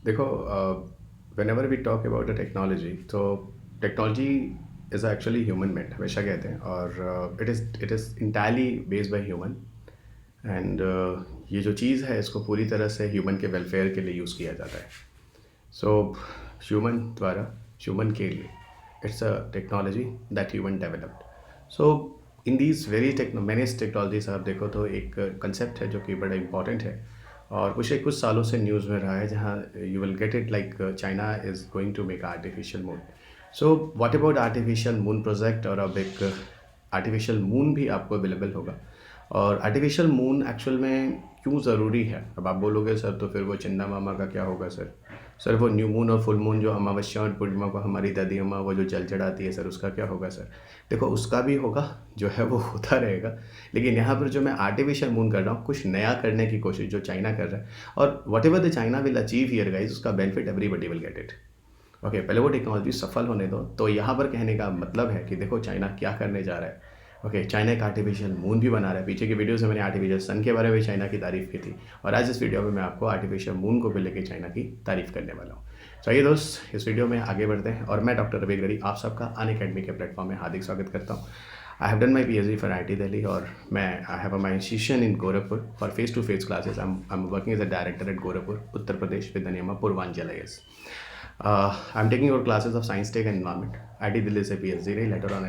देखो, whenever we talk about a technology, तो technology is actually human made, हमेशा कहते हैं। और it is entirely based by human. And ये जो चीज़ है इसको पूरी तरह से ह्यूमन के वेलफेयर के लिए यूज़ किया जाता है। सो ह्यूमन द्वारा, ह्यूमन के लिए, it's a technology that human developed. So in these very many technologies आप देखो तो एक कंसेप्ट है जो कि बड़ा इंपॉर्टेंट है और कुछ सालों से न्यूज़ में रहा है, जहाँ you will get it like China is going to make artificial moon. So what about artificial moon project, और अब एक आर्टिफिशियल मून भी आपको अवेलेबल होगा। और आर्टिफिशियल मून एक्चुअल में क्यों ज़रूरी है? अब आप बोलोगे सर तो फिर वो चंदा मामा का क्या होगा सर? सर वो न्यू मून और फुल मून जो अमावस्या और पूर्णिमा को हमारी दादी अम्मा वो जो जल चढ़ाती है सर, उसका क्या होगा सर? देखो, उसका भी होगा, जो है वो होता रहेगा। लेकिन यहाँ पर जो मैं आर्टिफिशियल मून कर रहा हूँ, कुछ नया करने की कोशिश जो चाइना कर रहा है, और whatever the China will achieve here guys, उसका benefit everybody will get it. Okay, पहले वो टेक्नोलॉजी सफल होने दो। तो यहाँ पर कहने का मतलब है कि देखो चाइना क्या करने जा रहा है। ओके, चाइना एक आर्टिफिशियल मून भी बना रहा है। पीछे की वीडियोज़ में मैंने आर्टिफिशियल सन के बारे में चाइना की तारीफ़ की थी, और आज इस वीडियो में मैं आपको आर्टिफिशियल मून को भी लेकर चाइना की तारीफ़ करने वाला हूँ। चलिए दोस्त, इस वीडियो में आगे बढ़ते हैं, और मैं डॉक्टर रवि गरी आप सबका अनअकैडमी के प्लेटफॉर्म में हार्दिक स्वागत करता हूँ। I have done my PhD for IIT Delhi, और मैं I have my institution in Gorakhpur for face to face classes. I am working as a director at Gorakhpur, Uttar Pradesh, with the name of Purvanchal IAS. I'm taking your classes of science, tech, and environment. IIT Delhi से PhD रही. Later on, I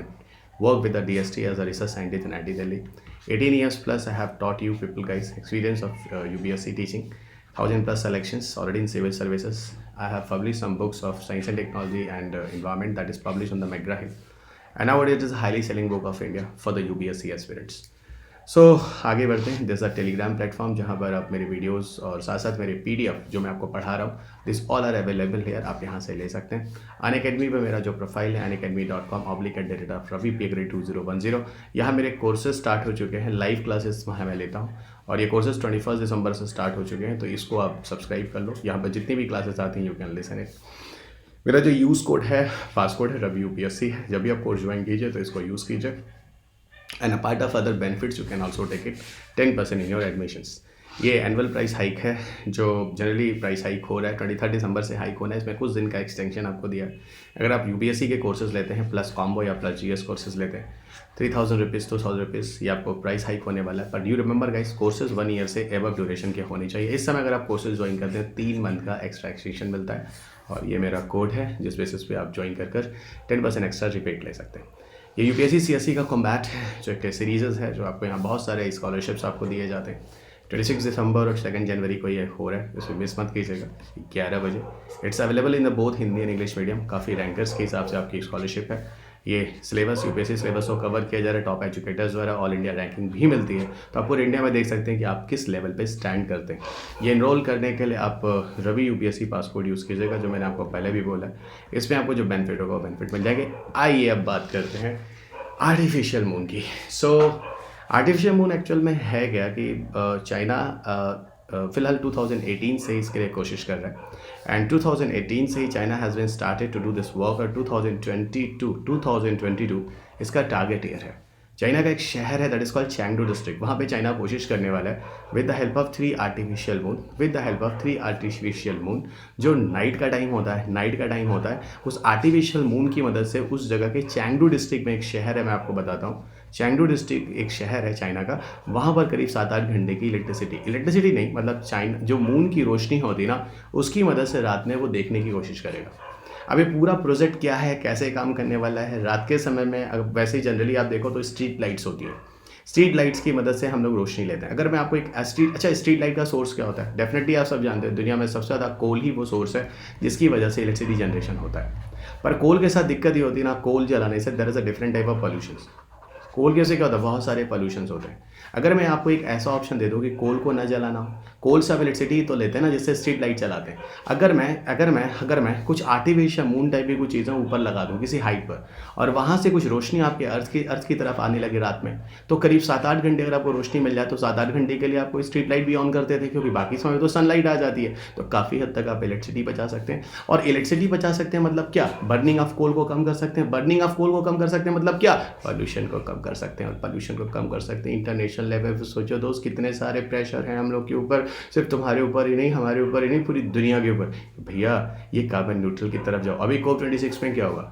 worked with the DST as a research scientist in IIT Delhi. 18 years plus I have taught you people guys experience of UPSC teaching. 1000 plus selections already in civil services. I have published some books of science and technology and environment that is published on the McGraw-Hill. And nowadays it is a highly selling book of India for the UPSC aspirants. सो आगे बढ़ते हैं। This a Telegram platform, जहाँ पर आप मेरे videos और साथ साथ मेरे PDF जो मैं आपको पढ़ा रहा हूँ, this all are available here, आप यहाँ से ले सकते हैं। अनअकैडमी पे मेरा जो प्रोफाइल है unacademy.com/@ravi2010, यहाँ मेरे कोर्सेज स्टार्ट हो चुके हैं, लाइव क्लासेस वहाँ मैं लेता हूँ, और ये कोर्सेज 21 दिसंबर से स्टार्ट हो चुके हैं। तो इसको आप सब्सक्राइब कर लो, यहाँ पर जितनी भी क्लासेस आती हैं यू कैन लिसन इट। मेरा जो यूज़ कोड है, पास कोड है रवि UPSC है। जब भी आप कोर्स ज्वाइन कीजिए तो इसको यूज़ कीजिए, and apart of other benefits you can also take it 10% in your admissions. ये एनुअल प्राइस हाइक है, जो जनरली प्राइस हाइक हो रहा है 23 दिसंबर से हाइक होना है। इसमें कुछ दिन का एक्सटेंशन आपको दिया है। अगर आप UPSC के कोर्सेज लेते हैं प्लस कॉम्बो या प्लस GS कोर्सेज लेते हैं, 3000 रुपीज़ 2000 रुपीज़ ये आपको प्राइस हाइक होने वाला है। But you remember guys, courses 1 year से एबव ड्यूरेशन के होने चाहिए। इस समय अगर आप कोर्सेज ज्वाइन करते हैं 3 मंथ का एक्स्ट्रा एक्सटेंशन मिलता है, और ये मेरा कोड है जिस बेसिस पे आप ज्वाइन कर 10% एक्स्ट्रा रिपेट ले सकते हैं। ये UPSC CSE का कॉम्बैट है, जो एक सीरीज़ है, जो आपको यहाँ बहुत सारे स्कॉलरशिप्स आपको दिए जाते हैं। 26 दिसंबर और 2 जनवरी को ये हो रहा है, इसमें मिस मत कीजिएगा, 11 बजे। It's available in the both Hindi and English medium. काफ़ी रैंकर्स के हिसाब से आपकी स्कॉलरशिप है। ये सिलेबस UPSC सिलेबस को कवर किया जा रहा है टॉप एजुकेटर्स द्वारा। ऑल इंडिया रैंकिंग भी मिलती है, तो आप पूरे इंडिया में देख सकते हैं कि आप किस लेवल पे स्टैंड करते हैं। ये इनरोल करने के लिए आप रवि UPSC पासपोर्ट यूज़ कीजिएगा, जो मैंने आपको पहले भी बोला है। इसमें आपको जो बेनिफिट होगा वो बेनिफिट मिल जाएंगे। आइए अब बात करते हैं आर्टिफिशियल मून की। सो आर्टिफिशियल मून एक्चुअल में है क्या कि चाइना फ़िलहाल 2018 से इसके लिए कोशिश कर रहा है, एंड 2018 से ही China has been started to do this work, और 2022 इसका टारगेट ईयर है। चाइना का एक शहर है दैट इज़ कॉल्ड चैंगडू डिस्ट्रिक्ट, वहाँ पे चाइना कोशिश करने वाला है with the help of 3 artificial moon, जो नाइट का टाइम होता है, उस आर्टिफिशियल मून की मदद से उस जगह के चैंगडू डिस्ट्रिक्ट में एक शहर है, मैं आपको बताता हूँ। चैंगडू डिस्ट्रिक्ट एक शहर है चाइना का, वहाँ पर करीब 7-8 घंटे की इलेक्ट्रिसिटी नहीं, मतलब चाइना जो मून की रोशनी होती ना, उसकी मदद से रात में वो देखने की कोशिश करेगा। अब ये पूरा प्रोजेक्ट क्या है, कैसे काम करने वाला है? रात के समय में वैसे ही जनरली आप देखो तो स्ट्रीट लाइट्स होती हैं। स्ट्रीट लाइट्स की मदद से हम लोग रोशनी लेते हैं। अगर मैं आपको एक स्ट्रीट लाइट का सोर्स क्या होता है, डेफिनेटली आप सब जानते हैं, दुनिया में सबसे ज़्यादा कोल ही वो सोर्स है जिसकी वजह से इलेक्ट्रिसिटी जनरेशन होता है। पर कोल के साथ दिक्कत ये होती है ना, कोल जलाने से there is a different type of pollution. Coal के से क्या होता है, बहुत सारे पॉल्यूशंस होते हैं। अगर मैं आपको एक ऐसा ऑप्शन दे दूँ कि कोल को न जलाना हो, कोल से आप इलेक्ट्रिसिटी तो लेते हैं ना, जिससे स्ट्रीट लाइट चलाते हैं। अगर मैं कुछ आर्टिफिशियल मून टाइप की कुछ चीज़ें ऊपर लगा दूँ किसी हाइट पर, और वहाँ से कुछ रोशनी आपके अर्थ की तरफ आने लगी रात में, तो करीब 7-8 घंटे अगर आपको रोशनी मिल जाए, तो 7-8 घंटे के लिए आपको स्ट्रीट लाइट भी ऑन करते थे, क्योंकि बाकी समय तो सनलाइट आ जाती है। तो काफ़ी हद तक आप इलेक्ट्रिसिटी बचा सकते हैं। और इलेक्ट्रिसिटी बचा सकते हैं मतलब क्या? बर्निंग ऑफ कोल को कम कर सकते हैं। बर्निंग ऑफ कोल को कम कर सकते हैं मतलब क्या? पॉल्यूशन को कम कर सकते हैं। और पॉल्यूशन को कम कर सकते हैं इंटरनेशनल आर्टिफिशियल लेवल पे सोचो दोस्त, कितने सारे प्रेशर हैं हम लोग के ऊपर, सिर्फ तुम्हारे ऊपर ही नहीं, हमारे ऊपर ही नहीं, पूरी दुनिया के ऊपर। भैया ये कार्बन न्यूट्रल की तरफ जाओ। अभी COP 26 में क्या हुआ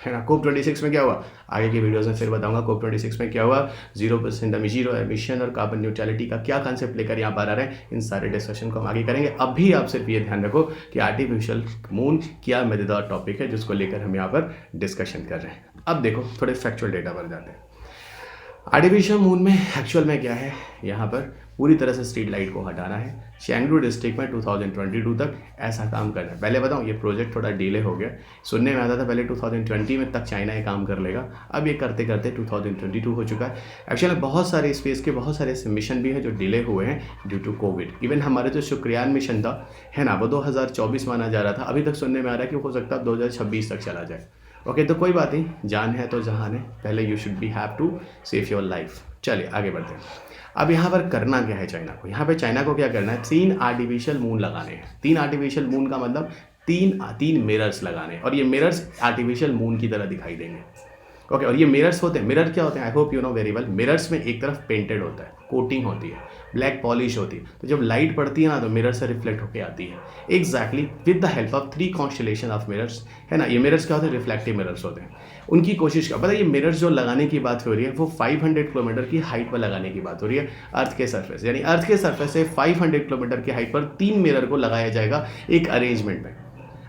है ना, COP 26 में क्या हुआ, आगे की वीडियोज़ में फिर बताऊंगा COP 26 में क्या हुआ, 0% जीरो एमिशन और कार्बन न्यूट्रलिटी का क्या कंसेप्ट लेकर यहाँ पर आ रहे हैं, इन सारे डिस्कशन को हम आगे करेंगे। अभी आप सिर्फ ये ध्यान रखो कि आर्टिफिशियल मून क्या मजेदार टॉपिक है जिसको लेकर हम यहाँ पर डिस्कशन कर रहे हैं। अब देखो थोड़े फैक्चुअल डेटा पर जाते हैं। आर्टिफिशियल मून में एक्चुअल में क्या है, यहाँ पर पूरी तरह से स्ट्रीट लाइट को हटाना है चेंगडू डिस्ट्रिक्ट में 2022 तक, ऐसा काम करना है। पहले बताऊँ ये प्रोजेक्ट थोड़ा डिले हो गया, सुनने में आता था पहले 2020 में तक चाइना ये काम कर लेगा, अब ये करते करते 2022 हो चुका है। एक्चुअली बहुत सारे स्पेस के बहुत सारे मिशन भी हैं जो डिले हुए हैं ड्यू टू कोविड। इवन हमारे जो शुक्रयान मिशन था है ना, वो 2024 माना जा रहा था, अभी तक सुनने में आ रहा है कि हो सकता है 2026 तक चला जाए। ओके तो कोई बात नहीं, जान है तो जहान है, पहले you should be have to save your life. चलिए आगे बढ़ते हैं। अब यहाँ पर करना क्या है चाइना को, यहाँ पे चाइना को क्या करना है, 3 आर्टिफिशियल मून लगाने हैं। 3 आर्टिफिशियल मून का मतलब तीन मिरर्स लगाने हैं, और ये मिरर्स आर्टिफिशियल मून की तरह दिखाई देंगे। ओके और ये मिरर्स होते हैं, मिरर क्या होते हैं, I hope you know very well. Mirrors में एक तरफ पेंटेड होता है, कोटिंग होती है, ब्लैक पॉलिश होती है, तो जब लाइट पड़ती है ना तो मिरर से रिफ्लेक्ट होकर आती है। Exactly with the help of 3 constellation of mirrors है ना। ये मिरर्स क्या होते हैं, रिफ्लेक्टिव मिरर्स होते हैं। उनकी कोशिश का पता है, ये मिरर्स जो लगाने की बात हो रही है वो 500 किलोमीटर की हाइट पर लगाने की बात हो रही है अर्थ के सरफेस, यानी अर्थ के सरफेस से 500 किलोमीटर की हाइट पर 3 मिरर को लगाया जाएगा एक अरेंजमेंट में।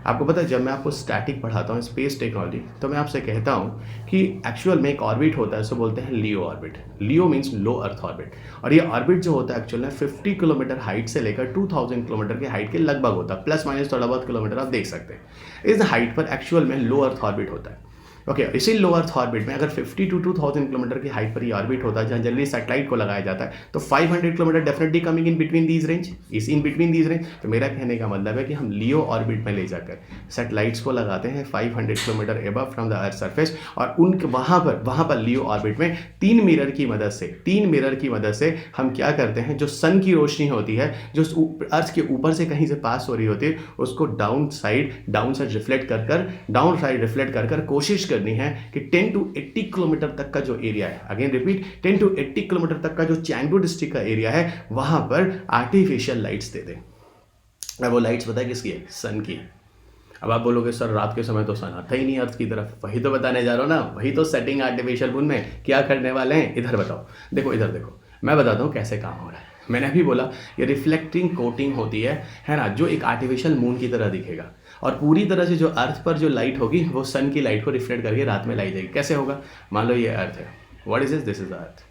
आपको पता है जब मैं आपको स्टैटिक पढ़ाता हूँ स्पेस टेक्नोलॉजी, तो मैं आपसे कहता हूँ कि एक्चुअल में एक ऑर्बिट होता है, उसको बोलते हैं लियो ऑर्बिट। लियो मीन्स लो अर्थ ऑर्बिट, और ये ऑर्बिट जो होता है एक्चुअल में 50 किलोमीटर हाइट से लेकर 2000 किलोमीटर की हाइट के लगभग होता है, प्लस माइनस थोड़ा बहुत किलोमीटर आप देख सकते हैं। इस हाइट पर एक्चुअल में लो अर्थ ऑर्बिट होता है। ओके इसी लो अर्थ ऑर्बिट में अगर 50 to 2000 किलोमीटर की हाइट पर ये ऑर्बिट होता है जहाँ जनरली सैटेलाइट को लगाया जाता है, तो 500 kilometre definitely coming in between these range, इस इन बिटवीन दीज रेंज। तो मेरा कहने का मतलब है कि हम लियो ऑर्बिट में ले जाकर सैटेलाइट्स को लगाते हैं 500 kilometre above from the earth surface, और उनके वहाँ पर लियो ऑर्बिट में 3 मिरर की मदद से हम क्या करते हैं, जो सन की रोशनी होती है जो अर्थ के ऊपर से कहीं से पास हो रही होती है, उसको डाउन साइड रिफ्लेक्ट कर कोशिश करनी है कि 10 to 80 किलोमीटर तक का जो एरिया है, अगेन रिपीट 10 to 80 किलोमीटर तक का जो चेंगडू डिस्ट्रिक्ट का एरिया है वहां पर आर्टिफिशियल लाइट्स दे दें। अब वो लाइट्स पता है किसकी है, सन की। अब आप बोलोगे सर रात के समय तो सन आता ही नहीं अर्थ की तरफ, वही तो बताने जा रहा हूं ना, वही तो सेटिंग आर्टिफिशियल मून में क्या करने वाले हैं, इधर बताओ, इधर देखो, मैं बताता हूँ कैसे काम हो रहा है। मैंने अभी बोला ये रिफ्लेक्टिंग कोटिंग होती है ना, जो एक आर्टिफिशियल मून की तरह दिखेगा, और पूरी तरह से जो अर्थ पर जो लाइट होगी वो सन की लाइट को रिफ्लेक्ट करके रात में लाई जाएगी। कैसे होगा, मान लो ये अर्थ है, what is this is earth,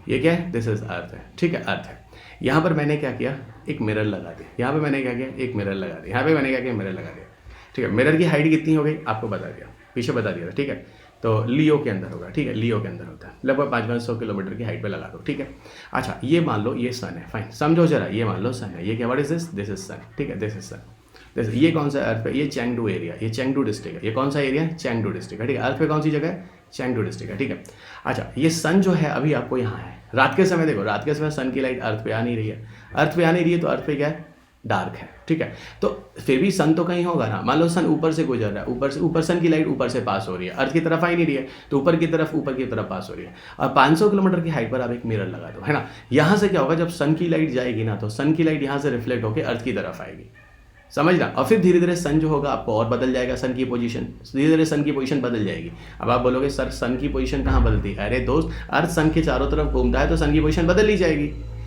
ये क्या है, दिस इज अर्थ है, ठीक है अर्थ है। यहाँ पर मैंने क्या किया, एक मिरर लगा दिया, यहाँ पे मैंने क्या किया, एक मिरर लगा दिया, यहाँ पे मैंने क्या किया, मिरर लगा दिया, ठीक है। मिरर की हाइट कितनी हो गई आपको बता दिया, पीछे बता दिया था, ठीक है। तो लियो के अंदर होगा, ठीक है, लियो के अंदर होता है, लगभग 500 किलोमीटर की हाइट पे लगा दो, ठीक है। अच्छा ये मान लो ये सन है, फाइन, समझो जरा, ये मान लो सन है, ये क्या, व्हाट इज दिस इज सन, ठीक है, दिस इज सन। ये कौन सा अर्थ पे, ये चेंगडू एरिया, ये चेंगडू डिस्ट्रिक्ट है, ये कौन सा एरिया है, चेंगडू डिस्ट्रिक्ट है, ठीक है। अर्थ पे कौन सी जगह है, चेंगडू डिस्ट्रिक्ट है, ठीक है। अच्छा ये सन जो है अभी आपको यहाँ है, रात के समय देखो, रात के समय सन की लाइट अर्थ पे आ नहीं रही है, तो अर्थ पे क्या है, डार्क है, ठीक है। तो फिर भी सन तो कहीं होगा ना, मान लो सन ऊपर से गुजर रहा है, ऊपर सन की लाइट ऊपर से पास हो रही है, अर्थ की तरफ आ ही नहीं रही है, तो ऊपर की तरफ पास हो रही है। और 500 किलोमीटर की हाइट पर आप एक मिरर लगा दो, है ना। यहाँ से क्या होगा, जब सन की लाइट जाएगी ना, तो सन की लाइट यहाँ से रिफ्लेक्ट होकर अर्थ की तरफ आएगी, समझना। और फिर धीरे धीरे सन जो होगा आपको और बदल जाएगा, सन की पोजीशन, धीरे धीरे सन की पोजीशन बदल जाएगी। अब आप बोलोगे सर सन की पोजीशन कहाँ बदलती है, अरे दोस्त अर्थ सन के चारों तरफ घूमता है तो सन की पोजीशन बदल ही जाएगी,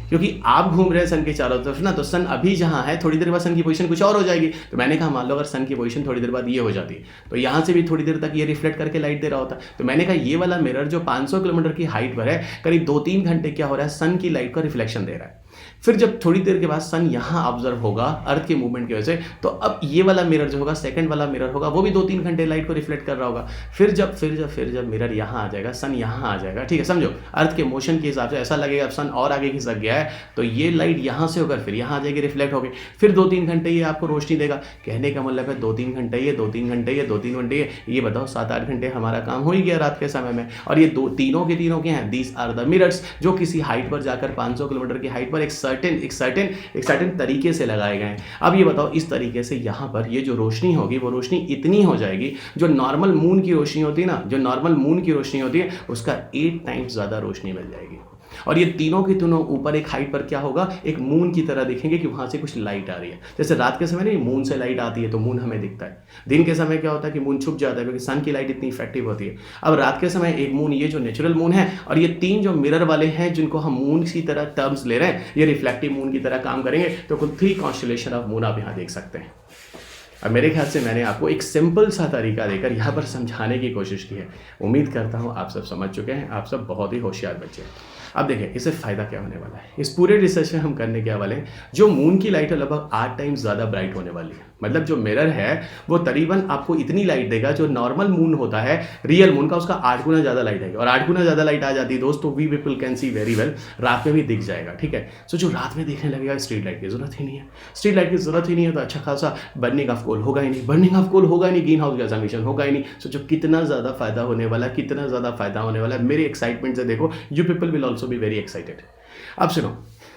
क्योंकि आप घूम रहे हैं सन के चारों तरफ ना, तो सन अभी जहाँ है थोड़ी देर बाद सन की पोजीशन कुछ और हो जाएगी। तो मैंने कहा मान लो अगर सन की पोजीशन थोड़ी देर बाद ये हो जाती तो यहाँ से भी थोड़ी देर तक ये रिफ्लेक्ट करके लाइट दे रहा होता। तो मैंने कहा ये वाला मिरर जो 500 किलोमीटर की हाइट पर है, करीब 2-3 घंटे क्या हो रहा है, सन की लाइट का रिफ्लेक्शन दे रहा है। फिर जब थोड़ी देर के बाद सन यहाँ ऑब्जर्व होगा अर्थ के मूवमेंट की वजह से, तो अब ये वाला मिरर जो होगा, सेकंड वाला मिरर होगा, वो भी 2-3 घंटे लाइट को रिफ्लेक्ट कर रहा होगा। फिर जब मिरर यहाँ आ जाएगा, सन यहाँ आ जाएगा, ठीक है, समझो अर्थ के मोशन के हिसाब से ऐसा लगेगा अब सन और आगे खिसक गया है, तो ये लाइट यहाँ से होकर फिर यहाँ आ जाएगी, रिफ्लेक्ट होगी, फिर 2-3 घंटे ये आपको रोशनी देगा। कहने का मतलब है 2-3 घंटे ये, 2-3 घंटे ये, 2-3 घंटे ये बताओ 7-8 घंटे हमारा काम हो ही गया रात के समय में। और ये तीनों के हैं, दीज आर द मिरर्स, जो किसी हाइट पर जाकर 500 किलोमीटर की हाइट पर एक सर्टेन तरीके से लगाए गए हैं। अब ये बताओ इस तरीके से यहाँ पर ये जो रोशनी होगी वो रोशनी इतनी हो जाएगी, जो नॉर्मल मून की रोशनी होती है ना, उसका 8 टाइम्स ज़्यादा रोशनी मिल जाएगी। और ये तीनों के तीनों ऊपर एक हाइट पर क्या होगा, एक मून की तरह दिखेंगे कि वहाँ से कुछ लाइट आ रही है। जैसे रात के समय नहीं मून से लाइट आती है तो मून हमें दिखता है, दिन के समय क्या होता है कि मून छुप जाता है क्योंकि सन की लाइट इतनी इफेक्टिव होती है। अब रात के समय एक मून, ये जो नेचुरल मून है, और ये तीन जो मिरर वाले हैं जिनको हम मून की तरह टर्म्स ले रहे हैं, ये रिफ्लेक्टिव मून की तरह काम करेंगे। तो कुल 3 कॉन्स्टलेशन ऑफ मून आप यहाँ देख सकते हैं। अब मेरे ख्याल से मैंने आपको एक सिंपल सा तरीका देकर यहाँ पर समझाने की कोशिश की है। उम्मीद करता हूँ आप सब समझ चुके हैं, आप सब बहुत ही होशियार बच्चे हैं। अब देखिए इससे फ़ायदा क्या होने वाला है। इस पूरे रिसर्च में हम करने क्या वाले हैं, जो मून की लाइट है लगभग 8 टाइम्स ज़्यादा ब्राइट होने वाली है। मतलब जो मिरर है वो करीबन आपको इतनी लाइट देगा जो नॉर्मल मून होता है रियल मून का, उसका 8 गुना ज़्यादा लाइट आएगी। और 8 गुना ज़्यादा लाइट आ जाती है दोस्तों, we people can see very well, रात में भी दिख जाएगा। ठीक है, सो जो रात में देखने लगेगा स्ट्रीट लाइट की ज़रूरत ही नहीं है। स्ट्रीट लाइट की ज़रूरत ही नहीं है तो अच्छा खासा बर्निंग ऑफ कोल होगा ही नहीं, बर्निंग ऑफ कोल होगा ही नहीं, ग्रीन हाउस गैस एमिशन होगा ही नहीं। सोचो कितना ज़्यादा फायदा होने वाला है, कितना ज़्यादा फायदा होने वाला है। मेरी एक्साइटमेंट से देखो, you people will also be very excited. अब सुनो,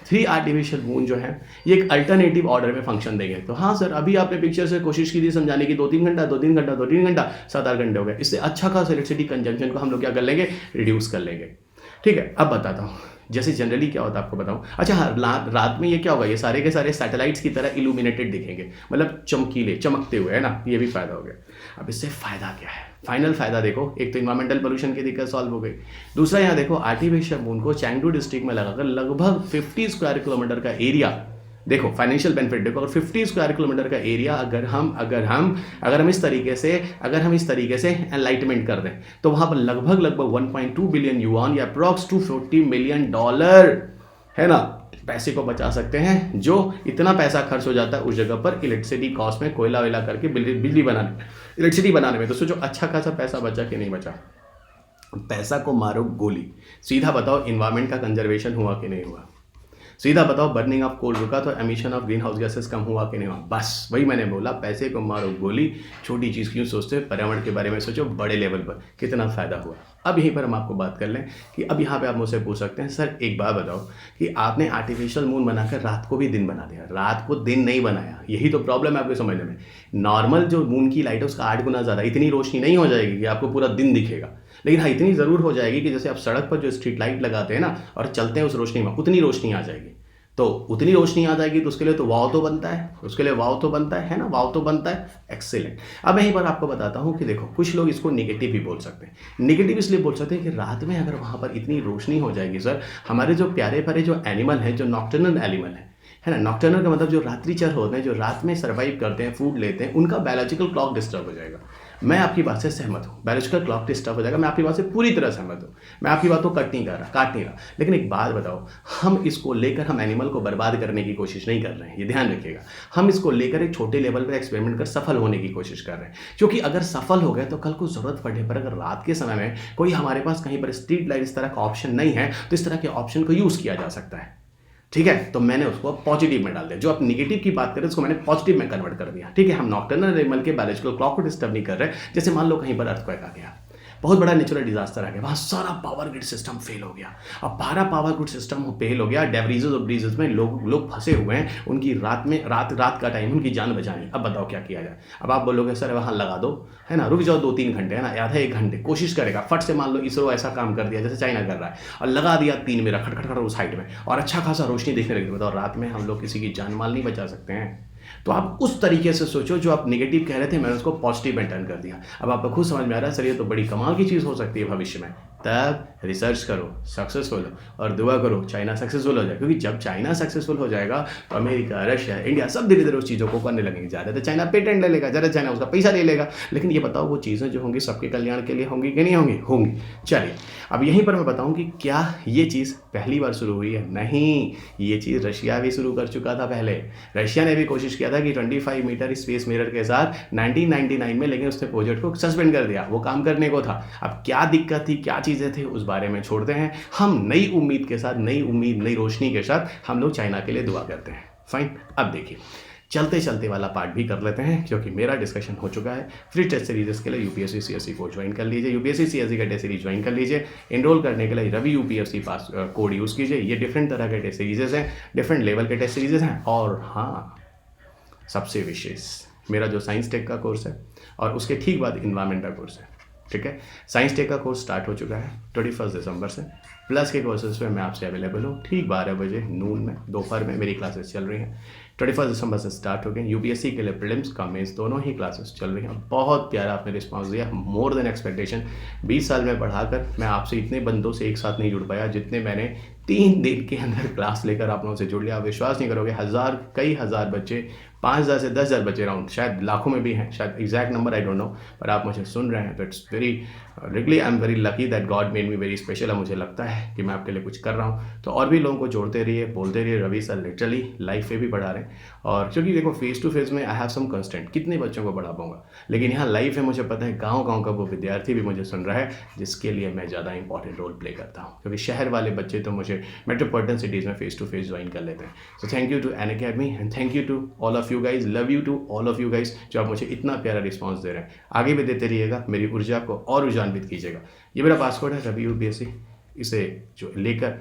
3 आर्टिफिशियल मून जो है ये एक अल्टरनेटिव ऑर्डर में फंक्शन देंगे। तो हाँ सर, अभी आपने पिक्चर से कोशिश की थी समझाने की 2-3 घंटा 2-3 घंटा 2-3 घंटा 7-8 घंटे हो गए। इससे अच्छा खासा इलेक्ट्रिसिटी कंजम्पशन को हम लोग क्या कर लेंगे, रिड्यूस कर लेंगे। ठीक है, अब बताता हूँ जैसे जनरली क्या होता है आपको बताऊँ। अच्छा हाँ, रात में ये क्या होगा, ये सारे के सारे सैटेलाइट्स की तरह इल्यूमिनेटेड दिखेंगे, मतलब चमकीले चमकते हुए, है ना, ये भी फायदा हो गया। अब इससे फ़ायदा क्या है, फाइनल फ़ायदा देखो, एक तो इन्वायरमेंटल पोल्यूशन की दिक्कत सॉल्व हो गई। दूसरा यहाँ देखो, आर्टिफिशियल मून को चैंगडू डिस्ट्रिक्ट में लगाकर लगभग 50 स्क्वायर किलोमीटर का एरिया, देखो फाइनेंशियल बेनिफिट देखो, अगर 50 स्क्वायर किलोमीटर का एरिया अगर हम इस तरीके से एनलाइटमेंट कर दें तो वहाँ पर लगभग 1.2 बिलियन युआन या अप्रॉक्स $240 मिलियन, है ना, पैसे को बचा सकते हैं। जो इतना पैसा खर्च हो जाता है उस जगह पर इलेक्ट्रिसिटी कॉस्ट में, कोयला वेला करके बिजली बनाने, इलेक्ट्रिसिटी बनाने में। तो सोचो अच्छा खासा पैसा बचा कि नहीं बचा। पैसा को मारो गोली, सीधा बताओ इन्वायरमेंट का कंजर्वेशन हुआ कि नहीं हुआ, सीधा बताओ बर्निंग ऑफ कोल रुका तो emission of green house gases कम हुआ कि नहीं हुआ। बस वही मैंने बोला, पैसे को मारो गोली, छोटी चीज़ क्यों सोचते हो, पर्यावरण के बारे में सोचो, बड़े लेवल पर कितना फ़ायदा हुआ। अब यहीं पर हम आपको बात कर लें कि अब यहाँ पे आप मुझसे पूछ सकते हैं सर एक बात बताओ कि आपने आर्टिफिशियल मून बनाकर रात को भी दिन बना दिया, रात को दिन नहीं बनाया। यही तो प्रॉब्लम है आपको समझने में। नॉर्मल जो मून की लाइट है उसका 8 गुना ज़्यादा, इतनी रोशनी नहीं हो जाएगी कि आपको पूरा दिन दिखेगा, लेकिन हाँ इतनी ज़रूर हो जाएगी कि जैसे आप सड़क पर जो स्ट्रीट लाइट लगाते हैं ना और चलते हैं उस रोशनी में, उतनी रोशनी आ जाएगी। तो उतनी रोशनी आ जाएगी तो उसके लिए तो वाव तो बनता है, है ना, वाव तो बनता है। एक्सीलेंट। अब यहीं पर आपको बताता हूँ कि देखो कुछ लोग इसको नेगेटिव भी बोल सकते हैं। नेगेटिव इसलिए बोल सकते हैं कि रात में अगर वहाँ पर इतनी रोशनी हो जाएगी सर, हमारे जो प्यारे प्यारे जो एनिमल हैं, जो नॉक्टर्नल एनिमल है ना, नॉक्टर्नल का मतलब जो रात्रिचर होते हैं, जो रात में सर्वाइव करते हैं, फूड लेते हैं, उनका बायोलॉजिकल क्लॉक डिस्टर्ब हो जाएगा। मैं आपकी बात से सहमत हूँ, बायोलॉजिकल क्लॉक डिस्टर्ब हो जाएगा, मैं आपकी बात से पूरी तरह सहमत हूँ, मैं आपकी बात को काट नहीं रहा। लेकिन एक बात बताओ, हम इसको लेकर हम एनिमल को बर्बाद करने की कोशिश नहीं कर रहे हैं, ये ध्यान रखिएगा। हम इसको लेकर एक छोटे लेवल पर एक्सपेरिमेंट कर सफल होने की कोशिश कर रहे हैं, क्योंकि अगर सफल हो गए तो कल को ज़रूरत पड़ने पर अगर रात के समय में कोई हमारे पास कहीं पर स्ट्रीट लाइट इस तरह का ऑप्शन नहीं है तो इस तरह के ऑप्शन को यूज़ किया जा सकता है। ठीक है, तो मैंने उसको पॉजिटिव में डाल दिया। जो आप निगेटिव की बात करें उसको मैंने पॉजिटिव में कन्वर्ट कर दिया। ठीक है, हम नॉक्टर्नल एनिमल के बायोलॉजिकल क्लॉक को डिस्टर्ब नहीं कर रहे। जैसे मान लो कहीं पर अर्थक्वेक आ गया, बहुत बड़ा नेचुरल डिजास्टर आ गया, वहाँ सारा पावर ग्रिड सिस्टम फेल हो गया। अब सारा पावर ग्रिड सिस्टम फेल हो गया, डेब्रीजेस और ब्रीजेस में लोग फंसे हुए हैं, उनकी रात का टाइम उनकी जान बचानी। अब बताओ क्या किया जाए। अब आप बोलोगे सर वहाँ लगा दो, है ना, रुक जाओ 2-3 घंटे, है ना, आधा 1 घंटे कोशिश करेगा। फट से मान लो इसरो ऐसा काम कर दिया जैसे चाइना कर रहा है और लगा दिया 3 मेरा खटखट उस साइड में और अच्छा खासा रोशनी देखने लगी। बताओ रात में हम लोग किसी की जान माल नहीं बचा सकते हैं। तो आप उस तरीके से सोचो, जो आप नेगेटिव कह रहे थे मैंने उसको पॉजिटिव में टर्न कर दिया। अब आपको खुद समझ में आ रहा है सर ये तो बड़ी कमाल की चीज़ हो सकती है भविष्य में। तब रिसर्च करो, सक्सेसफुल हो और दुआ करो चाइना सक्सेसफुल हो जाए, क्योंकि जब चाइना सक्सेसफुल हो जाएगा तो अमेरिका, रशिया, इंडिया सब धीरे धीरे उस चीज़ों को करने लगेंगे। ज़्यादा तो चाइना पेटेंट ले लेगा, ज़्यादा चाइना उसका पैसा ले लेगा, लेकिन ये बताओ वो चीज़ें जो होंगी सबके कल्याण के लिए होंगी कि नहीं होंगी? होंगी। चलिए अब यहीं पर मैं बताऊँ कि क्या ये चीज़ पहली बार शुरू हुई है? नहीं, ये चीज़ रशिया भी शुरू कर चुका था पहले। रशिया ने भी कोशिश किया था कि 25 मीटर स्पेस मिरर के साथ 1999 में, लेकिन उसने प्रोजेक्ट को सस्पेंड कर दिया। वो काम करने को था, अब क्या दिक्कत थी, क्या चीज़ें थी, उस बारे में छोड़ते हैं। हम नई उम्मीद के साथ, नई रोशनी के साथ हम लोग चाइना के लिए दुआ करते हैं। फाइन। अब देखिए चलते चलते वाला पार्ट भी कर लेते हैं, क्योंकि मेरा डिस्कशन हो चुका है। फ्री टेस्ट सीरीज़ के लिए यूपीएससी सीएससी को ज्वाइन कर लीजिए, यूपीएससी सीएससी का टेस्ट सीरीज ज्वाइन कर लीजिए। एनरोल करने के लिए रवि यूपीएससी पास कोड यूज़ कीजिए। ये डिफरेंट तरह के टेस्ट सीरीजेस हैं, डिफरेंट लेवल के टेस्ट सीरीजेस हैं। और हाँ, सबसे विशेष मेरा जो साइंस टेक का कोर्स है और उसके ठीक बाद इन्वायरमेंट का कोर्स है। ठीक है, साइंस टेक का कोर्स स्टार्ट हो चुका है 21 दिसंबर से। प्लस के कोर्सेज पे मैं आपसे अवेलेबल हूँ ठीक 12 बजे नून में, दोपहर में मेरी क्लासेस चल रही हैं। 21 दिसंबर से स्टार्ट हो गई। यूपीएससी के लिए प्रीलिम्स का मेंस दोनों ही क्लासेस चल रही हैं। बहुत प्यारा आपने रिस्पांस दिया, मोर देन एक्सपेक्टेशन। 20 साल में पढ़ाकर मैं आपसे इतने बंदों से एक साथ नहीं जुड़ पाया जितने मैंने 3 दिन के अंदर क्लास लेकर आप लोगों से जुड़ लिया। आप विश्वास नहीं करोगे, कई हज़ार बच्चे, 5,000 से 10,000 बच्चे राउंड, शायद लाखों में भी हैं, शायद exact number I don't know, पर आप मुझे सुन रहे हैं तो it's very really I am very lucky that God made me very special. मुझे लगता है कि मैं आपके लिए कुछ कर रहा हूँ। तो और भी लोगों को जोड़ते रहिए, बोलते रहिए, रवि सर लिटरली लाइफ पे भी पढ़ा रहे हैं। और क्योंकि देखो फेस टू फेस में आई हैव सम कंस्टेंट, कितने बच्चों को पढ़ा पाऊंगा, लेकिन यहाँ लाइफ है, मुझे पता है गाँव गाँव का वो विद्यार्थी भी मुझे सुन रहा है, जिसके लिए मैं ज़्यादा इंपॉर्टेंट रोल प्ले करता हूँ। क्योंकि शहर वाले बच्चे तो मुझे मेट्रोपॉलिटन सिटीज़ में फेस टू फेस ज्वाइन कर लेते हैं। So thank you to Unacademy and thank you to all of you guys, love you to all of you guys जो आप मुझे इतना प्यारा रिस्पांस दे रहे हैं। आगे भी देते रहिएगा, मेरी ऊर्जा को और ऊर्जान्वित कीजिएगा। ये मेरा पासवर्ड है रवि यूपीएससी, इसे जो लेकर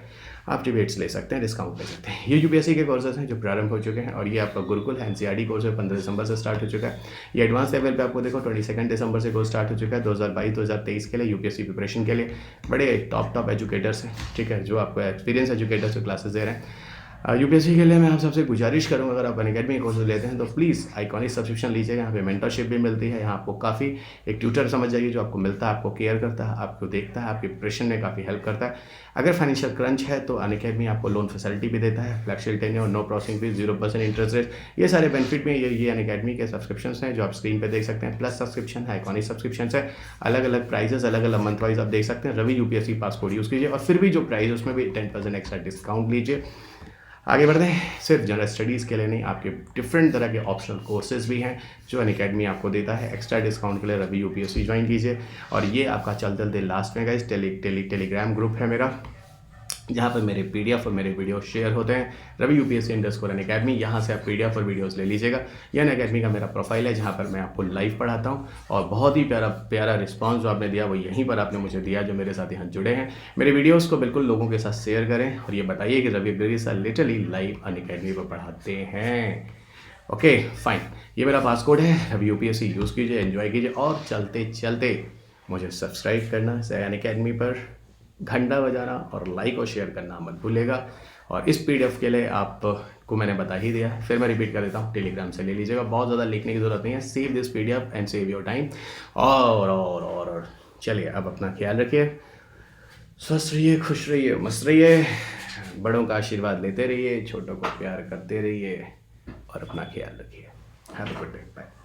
आप डिबेट्स ले सकते हैं, डिस्काउंट ले सकते हैं। ये यूपीएससी के कोर्सेज हैं जो प्रारंभ हो चुके हैं और ये आपका गुरुकुल है एनसीईआरटी कोर्स है, 15 दिसंबर से स्टार्ट हो चुका है। ये एडवांस लेवल पे आपको देखो 22 दिसंबर से कोर्स स्टार्ट हो चुका है। 2022-2023 के लिए यूपीएससी प्रिपरेशन के लिए बड़े टॉप एजुकेटर्स हैं, ठीक है, जो आपको एक्सपीरियंस एजुकेटर्स से क्लासेस दे रहे हैं। यूपीएससी के लिए मैं आप सबसे गुजारिश करूँगा, अगर आप अनअकैडमी के कोर्सेज लेते हैं तो प्लीज़ आइकॉनिक सब्सक्रिप्शन लीजिएगा। यहाँ पे मेंटरशिप भी मिलती है। यहाँ आपको काफ़ी एक ट्यूटर समझ जाइए जो आपको मिलता है, आपको केयर करता है, आपको देखता है, आपके प्रिपरेशन में काफ़ी हेल्प करता है। अगर फाइनेंशियल क्रंच है तो अनअकैडमी आपको लोन फैसिलिटी भी देता है, flexible tenure, no processing fee, 0% interest rate, ये सारे बेनिफिट में ये अनअकैडमी के सब्सक्रिप्शन हैं जो आप स्क्रीन पर देख सकते हैं। प्लस सब्सक्रिप्शन है, आइकॉनिक सब्सक्रिप्शन है, अलग अलग प्राइजेस, अलग अलग मंथ वाइज आप देख सकते हैं। रवि यूपीएससी पासकोड यूज़ कीजिए और फिर भी जो प्राइस उसमें भी 10% एक्स्ट्रा डिस्काउंट लीजिए। आगे बढ़ते हैं, सिर्फ जनरल स्टडीज़ के लिए नहीं, आपके डिफरेंट तरह के ऑप्शनल कोर्सेज भी हैं जो अनअकैडमी आपको देता है। एक्स्ट्रा डिस्काउंट के लिए रवि यूपीएससी ज्वाइन कीजिए। और ये आपका चलते लास्ट में गाइस टेलीग्राम ग्रुप है मेरा, जहाँ पर मेरे पीडीएफ और मेरे वीडियो शेयर होते हैं, रवि यूपीएससी _अनअकैडमी। यहाँ से आप पीडीएफ और वीडियोस ले लीजिएगा। यह अनअकैडमी का मेरा प्रोफाइल है जहाँ पर मैं आपको लाइव पढ़ाता हूँ। और बहुत ही प्यारा रिस्पांस जो आपने दिया वो यहीं पर आपने मुझे दिया, जो मेरे साथ यहाँ जुड़े हैं। मेरे वीडियोस को बिल्कुल लोगों के साथ शेयर करें और ये बताइए कि Ravi sir literally live Unacademy पर पढ़ाते हैं। ओके फाइन, ये मेरा पासकोड है, रवि यूपीएससी यूज़ कीजिए, एंजॉय कीजिए और चलते मुझे सब्सक्राइब करना है अनअकैडमी पर, घंटा बजाना और लाइक और शेयर करना मत भूलेगा। और इस पीडीएफ के लिए आपको मैंने बता ही दिया, फिर मैं रिपीट कर देता हूँ, टेलीग्राम से ले लीजिएगा, बहुत ज़्यादा लिखने की ज़रूरत नहीं है। Save this PDF and save your time. और चलिए, अब अपना ख्याल रखिए, स्वस्थ रहिए, खुश रहिए, मस्त रहिए, बड़ों का आशीर्वाद लेते रहिए, छोटों को प्यार करते रहिए और अपना ख्याल रखिए। Have a good day, bye.